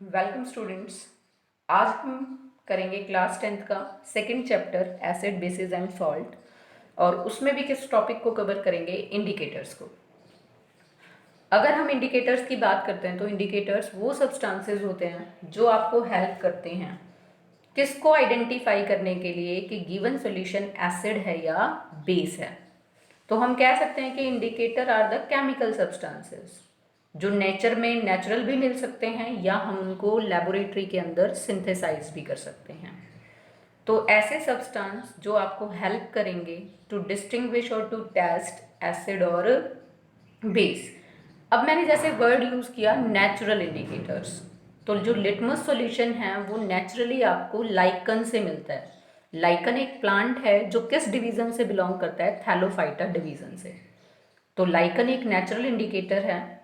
Welcome students. आज हम करेंगे क्लास 10th का second chapter acid basis and salt, और उसमें भी किस टॉपिक को कवर करेंगे? इंडिकेटर्स को। अगर हम इंडिकेटर्स की बात करते हैं तो इंडिकेटर्स वो सब्सटेंसेस होते हैं जो आपको हेल्प करते हैं किसको आइडेंटिफाई करने के लिए कि गिवन सॉल्यूशन एसिड है या बेस है। तो हम कह सकते हैं कि indicator are the chemical substances जो नेचर में नेचुरल भी मिल सकते हैं या हम उनको लेबोरेटरी के अंदर सिंथेसाइज भी कर सकते हैं। तो ऐसे सब्सटेंस जो आपको हेल्प करेंगे टू डिस्टिंग्विश और टू टेस्ट एसिड और बेस। अब मैंने जैसे वर्ड यूज़ किया नेचुरल इंडिकेटर्स, तो जो लिटमस सॉल्यूशन है वो नेचुरली आपको लाइकन से मिलता है। लाइकन एक प्लांट है जो किस डिवीज़न से बिलोंग करता है? थैलोफाइटा डिवीज़न से। तो लाइकन एक नेचुरल इंडिकेटर है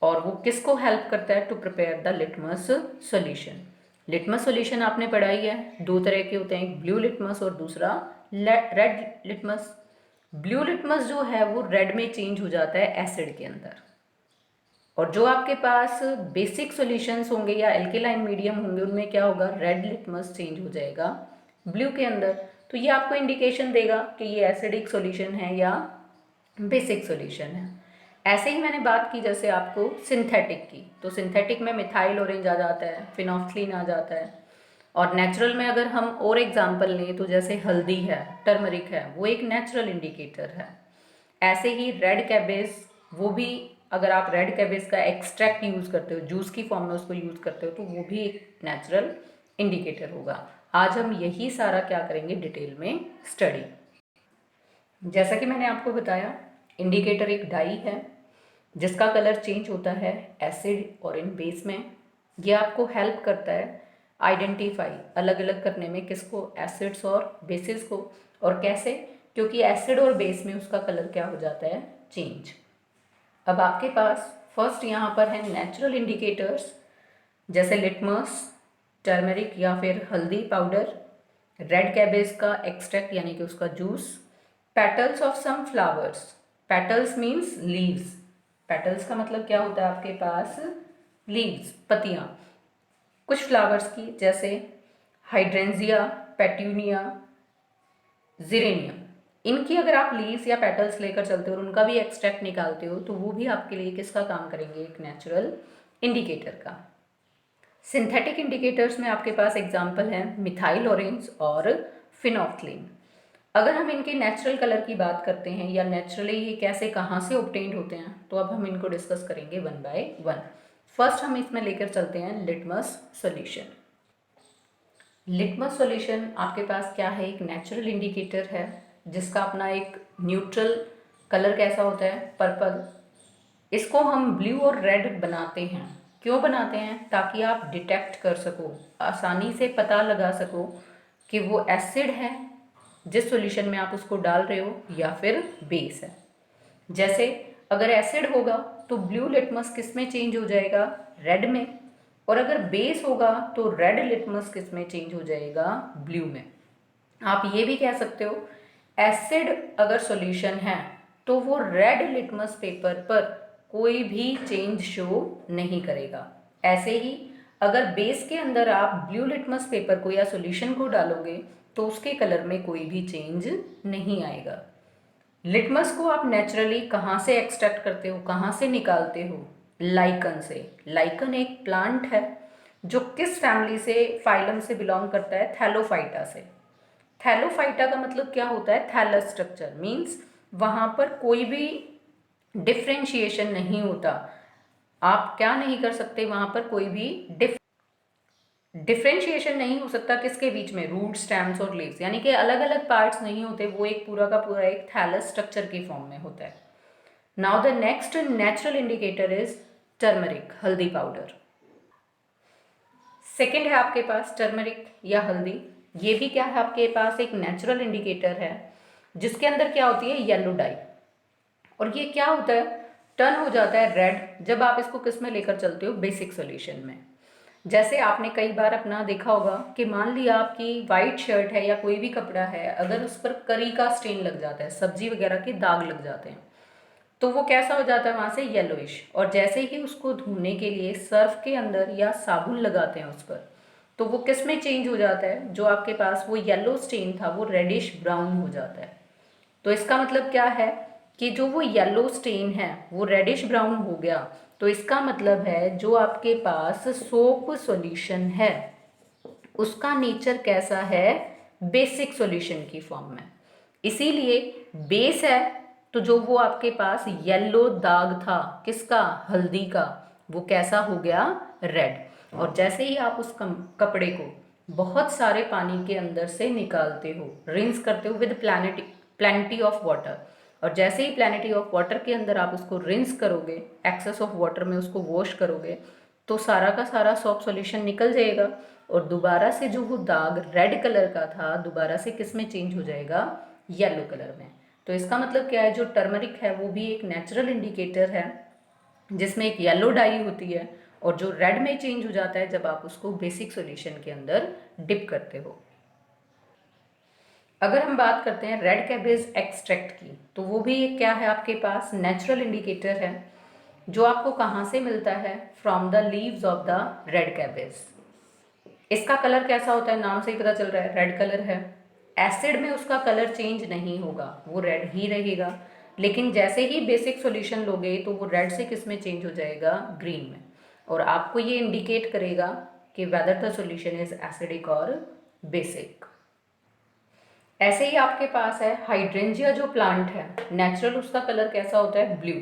और वो किसको हेल्प करता है? To prepare the litmus solution. Litmus solution आपने पढ़ा ही है, दो तरह के होते हैं, एक ब्लू लिटमस और दूसरा रेड लिटमस। ब्लू लिटमस जो है वो रेड में चेंज हो जाता है एसिड के अंदर, और जो आपके पास बेसिक सॉल्यूशंस होंगे या एल्केलाइन मीडियम होंगे उनमें क्या होगा? रेड लिटमस चेंज हो जाएगा ब्लू के अंदर। तो ये आपको इंडिकेशन देगा कि ये एसिडिक सॉल्यूशन है या बेसिक सॉल्यूशन है। ऐसे ही मैंने बात की जैसे आपको सिंथेटिक की, तो सिंथेटिक में मिथाइल ऑरेंज आ जाता है, फिनॉक्सिलिन आ जाता है। और नेचुरल में अगर हम और एग्जांपल लें तो जैसे हल्दी है, टर्मरिक है, वो एक नेचुरल इंडिकेटर है। ऐसे ही रेड कैबेज, वो भी अगर आप रेड कैबेज का एक्सट्रैक्ट यूज़ करते हो, जूस की फॉर्म में उसको यूज़ करते हो, तो वो भी एक नेचुरल इंडिकेटर होगा। आज हम यही सारा क्या करेंगे? डिटेल में स्टडी। जैसा कि मैंने आपको बताया, इंडिकेटर एक डाई है जिसका कलर चेंज होता है एसिड और इन बेस में। ये आपको हेल्प करता है आइडेंटिफाई अलग अलग करने में, किसको? एसिड्स और बेसिस को। और कैसे? क्योंकि एसिड और बेस में उसका कलर क्या हो जाता है? चेंज। अब आपके पास फर्स्ट यहाँ पर है नेचुरल इंडिकेटर्स जैसे लिटमस, टर्मरिक या फिर हल्दी पाउडर, रेड कैबेज का एक्सट्रैक्ट यानी कि उसका juice, petals of some flowers. Petals means leaves. Petals का मतलब क्या होता है आपके पास? लीव्स, पत्तियाँ। कुछ फ्लावर्स की जैसे हाइड्रेंजिया, पेट्यूनिया, जिरेनियम, इनकी अगर आप लीव्स या पेटल्स लेकर चलते हो और उनका भी एक्सट्रैक्ट निकालते हो तो वो भी आपके लिए किसका काम करेंगे? एक नेचुरल इंडिकेटर का। सिंथेटिक इंडिकेटर्स में आपके पास एग्जाम्पल हैं मिथाइल ऑरेंज और फिनॉक्सिलिन। अगर हम इनके नेचुरल कलर की बात करते हैं या नेचुरली ये कैसे कहाँ से ऑब्टेन्ड होते हैं, तो अब हम इनको डिस्कस करेंगे वन बाय वन। फर्स्ट हम इसमें लेकर चलते हैं लिटमस सॉल्यूशन। लिटमस सॉल्यूशन आपके पास क्या है? एक नेचुरल इंडिकेटर है जिसका अपना एक न्यूट्रल कलर कैसा होता है? पर्पल। इसको हम ब्लू और रेड बनाते हैं। क्यों बनाते हैं? ताकि आप डिटेक्ट कर सको, आसानी से पता लगा सको कि वो एसिड है जिस सॉल्यूशन में आप उसको डाल रहे हो या फिर बेस है। जैसे अगर एसिड होगा तो ब्लू लिटमस किस में चेंज हो जाएगा? रेड में। और अगर बेस होगा तो रेड लिटमस किस में चेंज हो जाएगा? ब्लू में। आप ये भी कह सकते हो एसिड अगर सॉल्यूशन है तो वो रेड लिटमस पेपर पर कोई भी चेंज शो नहीं करेगा। ऐसे ही अगर बेस के अंदर आप ब्लू लिटमस पेपर को या सॉल्यूशन को डालोगे तो उसके कलर में कोई भी चेंज नहीं आएगा। लिटमस को आप नेचुरली कहाँ से एक्सट्रैक्ट करते हो, कहाँ से निकालते हो? लाइकन से। लाइकन एक प्लांट है जो किस फैमिली से, फाइलम से बिलोंग करता है? थैलोफाइटा से। थैलोफाइटा का मतलब क्या होता है? थैलस स्ट्रक्चर मीन्स वहाँ पर कोई भी डिफ्रेंशिएशन नहीं होता। आप क्या नहीं कर सकते? वहाँ पर कोई भी डिफ्रेंशिएशन नहीं हो सकता। किसके बीच में? रूट, स्टेम्स और लीव्स, यानी कि अलग अलग पार्ट्स नहीं होते, वो एक पूरा का पूरा एक थैलस स्ट्रक्चर की फॉर्म में होता है। Now the next natural indicator is turmeric, हल्दी पाउडर। सेकेंड है आपके पास टर्मरिक या हल्दी। ये भी क्या है आपके पास? एक नेचुरल इंडिकेटर है जिसके अंदर क्या होती है? Yellow die. और ये क्या होता है? टर्न हो जाता है रेड जब आप इसको किस में लेकर चलते हो? बेसिक सॉल्यूशन में। जैसे आपने कई बार अपना देखा होगा कि मान लिया आपकी वाइट शर्ट है या कोई भी कपड़ा है, अगर उस पर करी का स्टेन लग जाता है, सब्जी वगैरह के दाग लग जाते हैं, तो वो कैसा हो जाता है वहाँ से येलोइश। और जैसे ही उसको धोने के लिए सर्फ के अंदर या साबुन लगाते हैं उस पर, तो वो किस में चेंज हो जाता है, जो आपके पास वो येलो स्टेन था वो रेडिश ब्राउन हो जाता है। तो इसका मतलब क्या है कि जो वो येलो स्टेन है वो रेडिश ब्राउन हो गया, तो इसका मतलब है जो आपके पास सोप सॉल्यूशन है उसका नेचर कैसा है, बेसिक सॉल्यूशन की फॉर्म में। इसीलिए बेस है, तो जो वो आपके पास येलो दाग था किसका, हल्दी का, वो कैसा हो गया, रेड। और जैसे ही आप उस कपड़े को बहुत सारे पानी के अंदर से निकालते हो, रिंस करते हो विद प्लेंटी ऑफ वाटर, और जैसे ही प्लेनिटी ऑफ वाटर के अंदर आप उसको रिंस करोगे, एक्सेस ऑफ वाटर में उसको वॉश करोगे, तो सारा का सारा सॉप सॉल्यूशन निकल जाएगा, और दोबारा से जो वो दाग रेड कलर का था दोबारा से किस में चेंज हो जाएगा, येलो कलर में। तो इसका मतलब क्या है, जो टर्मरिक है वो भी एक नेचुरल इंडिकेटर है जिसमें एक येलो डाई होती है, और जो रेड में चेंज हो जाता है जब आप उसको बेसिक सॉल्यूशन के अंदर डिप करते हो। अगर हम बात करते हैं रेड कैबेज एक्सट्रैक्ट की, तो वो भी एक क्या है आपके पास, नेचुरल इंडिकेटर है, जो आपको कहाँ से मिलता है, from the leaves of the red cabbage. इसका कलर कैसा होता है, नाम से ही पता चल रहा है रेड कलर है। एसिड में उसका कलर चेंज नहीं होगा, वो रेड ही रहेगा, लेकिन जैसे ही बेसिक सॉल्यूशन लोगे तो वो रेड से किस में चेंज हो जाएगा, ग्रीन में। और आपको ये इंडिकेट करेगा कि whether the solution is acidic और बेसिक। ऐसे ही आपके पास है हाइड्रेंजिया जो प्लांट है, नेचुरल उसका कलर कैसा होता है, ब्लू।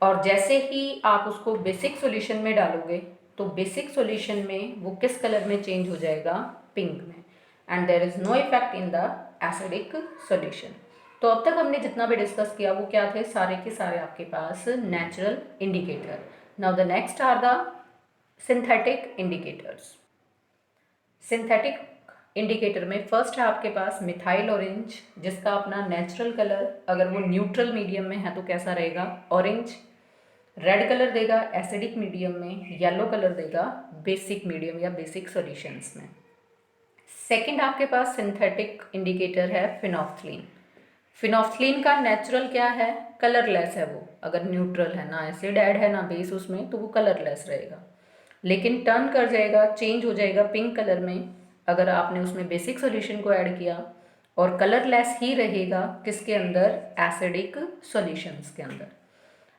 और जैसे ही आप उसको बेसिक सॉल्यूशन में डालोगे तो बेसिक सॉल्यूशन में वो किस कलर में चेंज हो जाएगा, पिंक में। And there is no effect in the acidic solution. तो अब तक हमने जितना भी डिस्कस किया वो क्या थे, सारे के सारे आपके पास natural indicator. Now the next are the synthetic indicators. Synthetic indicator में फर्स्ट है आपके पास मिथाइल ऑरेंज, जिसका अपना नेचुरल कलर अगर वो न्यूट्रल मीडियम में है तो कैसा रहेगा, ऑरेंज। रेड कलर देगा एसिडिक मीडियम में, येलो कलर देगा बेसिक मीडियम या बेसिक सॉल्यूशंस में। सेकंड आपके पास सिंथेटिक इंडिकेटर है फिनोफ्थलीन। फिनोफ्थलीन का नेचुरल क्या है, कलरलेस है वो, अगर न्यूट्रल है, ना एसिड ऐड है ना बेस उसमें, तो वो कलरलेस रहेगा। लेकिन टर्न कर जाएगा, चेंज हो जाएगा पिंक कलर में अगर आपने उसमें बेसिक सॉल्यूशन को ऐड किया, और कलरलेस ही रहेगा किसके अंदर, एसिडिक सॉल्यूशंस के अंदर।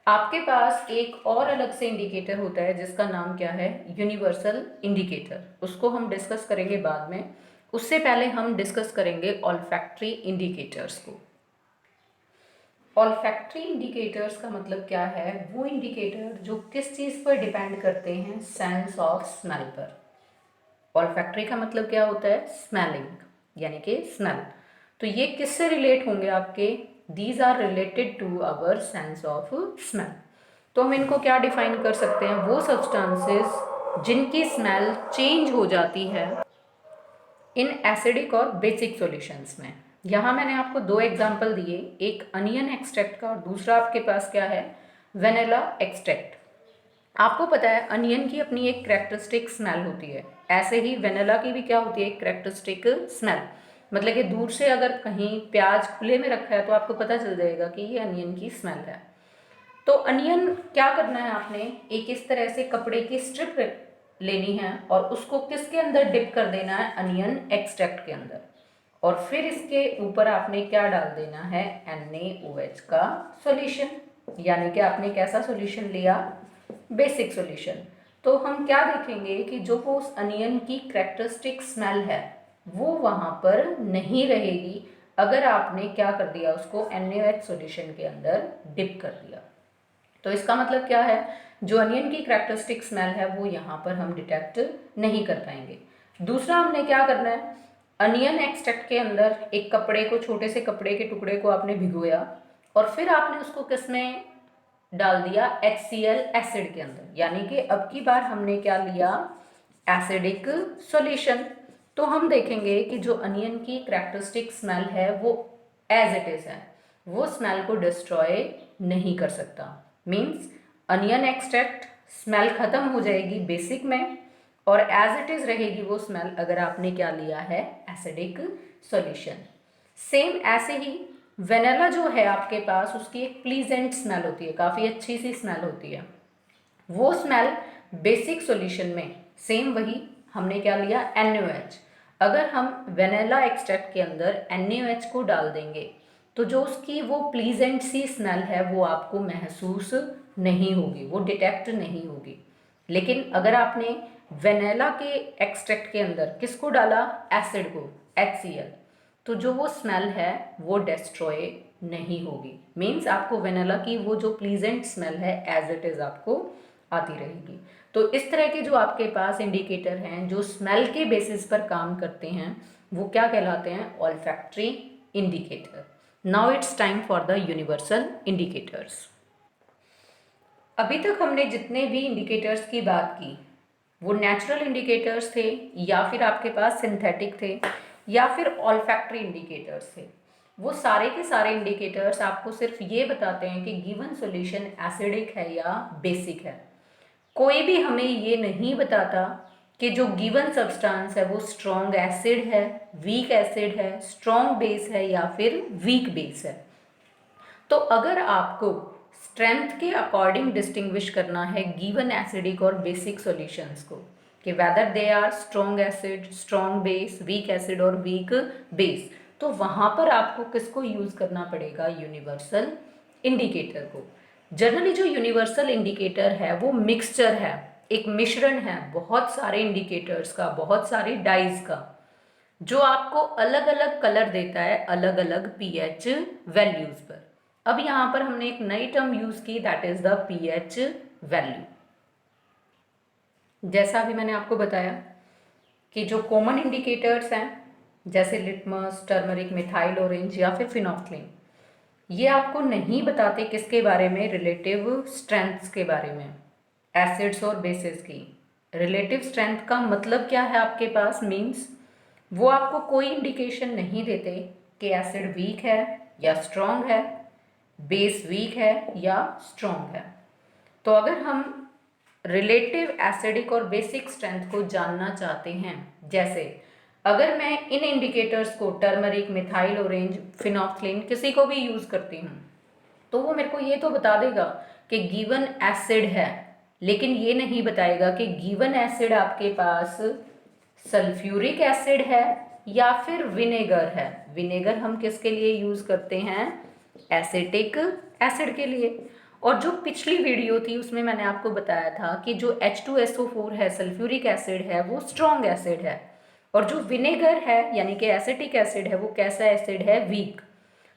आपके पास एक और अलग से इंडिकेटर होता है जिसका नाम क्या है, यूनिवर्सल इंडिकेटर। उसको हम डिस्कस करेंगे बाद में, उससे पहले हम डिस्कस करेंगे ऑल्फैक्टरी इंडिकेटर्स को। ऑल्फैक्टरी इंडिकेटर्स का मतलब क्या है, वो इंडिकेटर जो किस चीज़ पर डिपेंड करते हैं, सेंस ऑफ स्मेल पर। ऑल्फैक्टरी का मतलब क्या होता है, स्मेलिंग, यानी कि स्मेल। तो ये किससे रिलेट होंगे आपके, these are related to our sense of smell. तो हम इनको क्या डिफाइन कर सकते हैं, वो सब्सटेंसेस जिनकी स्मेल चेंज हो जाती है इन एसिडिक और बेसिक सॉल्यूशंस में। यहाँ मैंने आपको दो एग्जाम्पल दिए, एक अनियन एक्सट्रैक्ट का और दूसरा आपके पास क्या है, वेनिला एक्सट्रैक्ट। आपको पता है अनियन की अपनी एक करेक्टरिस्टिक स्मेल होती है, ऐसे ही वेनिला की भी क्या होती है, एक करेक्टरिस्टिक स्मेल। मतलब कि दूर से अगर कहीं प्याज खुले में रखा है तो आपको पता चल जाएगा कि ये अनियन की स्मेल है। तो अनियन क्या करना है आपने, एक इस तरह से कपड़े की स्ट्रिप लेनी है और उसको किसके अंदर डिप कर देना है, अनियन एक्सट्रैक्ट के अंदर, और फिर इसके ऊपर आपने क्या डाल देना है, NaOH का सॉल्यूशन। यानी कि आपने कैसा सॉल्यूशन लिया, बेसिक सॉल्यूशन। तो हम क्या देखेंगे कि जो वो उस अनियन की करेक्टरिस्टिक स्मेल है वो वहाँ पर नहीं रहेगी अगर आपने क्या कर दिया, उसको NaOH सॉल्यूशन के अंदर डिप कर दिया। तो इसका मतलब क्या है, जो अनियन की करेक्टरिस्टिक स्मेल है वो यहाँ पर हम डिटेक्ट नहीं कर पाएंगे। दूसरा हमने क्या करना है, अनियन एक्सट्रैक्ट के अंदर एक कपड़े को, छोटे से कपड़े के टुकड़े को आपने भिगोया और फिर आपने उसको किसमें डाल दिया, HCl एसिड के अंदर। यानी कि अब की बार हमने क्या लिया, एसिडिक सॉल्यूशन। तो हम देखेंगे कि जो अनियन की करेक्टरिस्टिक स्मेल है वो एज इट इज है, वो स्मेल को डिस्ट्रॉय नहीं कर सकता। मीन्स अनियन एक्सट्रैक्ट स्मेल खत्म हो जाएगी बेसिक में, और एज इट इज रहेगी वो स्मेल अगर आपने क्या लिया है, एसिडिक सॉल्यूशन। सेम ऐसे ही वेनिला जो है आपके पास उसकी एक प्लीजेंट स्मेल होती है, काफ़ी अच्छी सी स्मेल होती है। वो स्मेल बेसिक सॉल्यूशन में सेम वही हमने क्या लिया, NaOH। अगर हम वेनिला एक्सट्रैक्ट के अंदर NaOH को डाल देंगे तो जो उसकी वो प्लीजेंट सी स्मेल है वो आपको महसूस नहीं होगी, वो डिटेक्ट नहीं होगी। लेकिन अगर आपने वेनिला के एक्सट्रैक्ट के अंदर किसको डाला, एसिड को, HCl, तो जो वो स्मेल है वो डिस्ट्रॉय नहीं होगी। मीन्स आपको वेनिला की वो जो प्लीजेंट स्मेल है एज इट इज़ आपको आती रहेगी। तो इस तरह के जो आपके पास इंडिकेटर हैं जो स्मेल के बेसिस पर काम करते हैं वो क्या कहलाते हैं, olfactory indicator. Now it's time for the universal indicators. अभी तक हमने जितने भी इंडिकेटर्स की बात की वो नेचुरल इंडिकेटर्स थे या फिर आपके पास सिंथेटिक थे या फिर ऑल्फैक्टरी इंडिकेटर्स थे। वो सारे के सारे इंडिकेटर्स आपको सिर्फ ये बताते हैं कि गिवन सॉल्यूशन एसिडिक है या बेसिक है। कोई भी हमें ये नहीं बताता कि जो गिवन सब्सटेंस है वो स्ट्रॉन्ग एसिड है, वीक एसिड है, स्ट्रॉन्ग बेस है या फिर वीक बेस है। तो अगर आपको स्ट्रेंथ के अकॉर्डिंग डिस्टिंग्विश करना है गिवन एसिडिक और बेसिक सॉल्यूशंस को कि whether they are strong acid, strong base, weak acid और वीक बेस, तो वहाँ पर आपको किसको यूज़ करना पड़ेगा, यूनिवर्सल इंडिकेटर को। जनरली जो यूनिवर्सल इंडिकेटर है वो मिक्सचर है, एक मिश्रण है बहुत सारे इंडिकेटर्स का, बहुत सारे डाइज का, जो आपको अलग अलग कलर देता है अलग अलग पीएच वैल्यूज पर। अब यहाँ पर हमने एक नई टर्म यूज की, that is the pH value. जैसा अभी मैंने आपको बताया कि जो कॉमन इंडिकेटर्स हैं जैसे लिटमस, टर्मरिक, मिथाइल ऑरेंज या फिर फिनोल्फ्थलीन, ये आपको नहीं बताते किसके बारे में, रिलेटिव स्ट्रेंथ्स के बारे में, एसिड्स और बेसिस की। रिलेटिव स्ट्रेंथ का मतलब क्या है आपके पास, मीन्स वो आपको कोई इंडिकेशन नहीं देते कि एसिड वीक है या स्ट्रॉन्ग है, बेस वीक है या स्ट्रॉन्ग है। तो अगर हम रिलेटिव एसिडिक और बेसिक स्ट्रेंथ को जानना चाहते हैं, जैसे अगर मैं इन इंडिकेटर्स को टर्मरिक, मिथाइल ऑरेंज, फिनोल्फ्थलीन किसी को भी यूज़ करती हूँ तो वो मेरे को ये तो बता देगा कि गिवन एसिड है, लेकिन ये नहीं बताएगा कि गिवन एसिड आपके पास सल्फ्यूरिक एसिड है या फिर विनेगर है। विनेगर हम किसके लिए यूज़ करते हैं, एसिटिक एसिड के लिए। और जो पिछली वीडियो थी उसमें मैंने आपको बताया था कि जो H2SO4 है, सल्फ्यूरिक एसिड है, वो स्ट्रॉन्ग एसिड है, और जो विनेगर है यानी कि एसिटिक एसिड है वो कैसा एसिड है, वीक।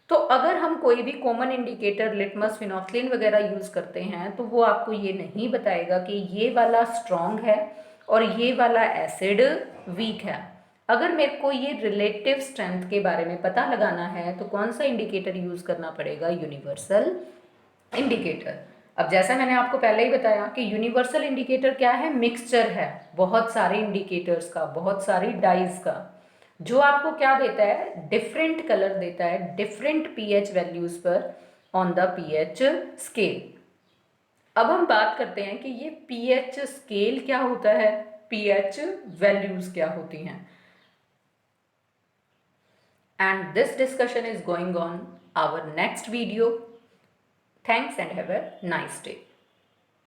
तो अगर हम कोई भी कॉमन इंडिकेटर लिटमस, फिनोल्फ्थलीन वगैरह यूज़ करते हैं तो वो आपको ये नहीं बताएगा कि ये वाला स्ट्रॉन्ग है और ये वाला एसिड वीक है। अगर मेरे को ये रिलेटिव स्ट्रेंथ के बारे में पता लगाना है तो कौन सा इंडिकेटर यूज़ करना पड़ेगा, यूनिवर्सल इंडिकेटर। अब जैसा मैंने आपको पहले ही बताया कि यूनिवर्सल इंडिकेटर क्या है, मिक्सचर है बहुत सारे इंडिकेटर्स का, बहुत सारी डाइज का, जो आपको क्या देता है, डिफरेंट कलर देता है डिफरेंट पीएच वैल्यूज पर ऑन द पीएच स्केल। अब हम बात करते हैं कि ये पीएच स्केल क्या होता है, पीएच वैल्यूज क्या होती हैं, and this discussion is going on our next video. Thanks and have a nice day.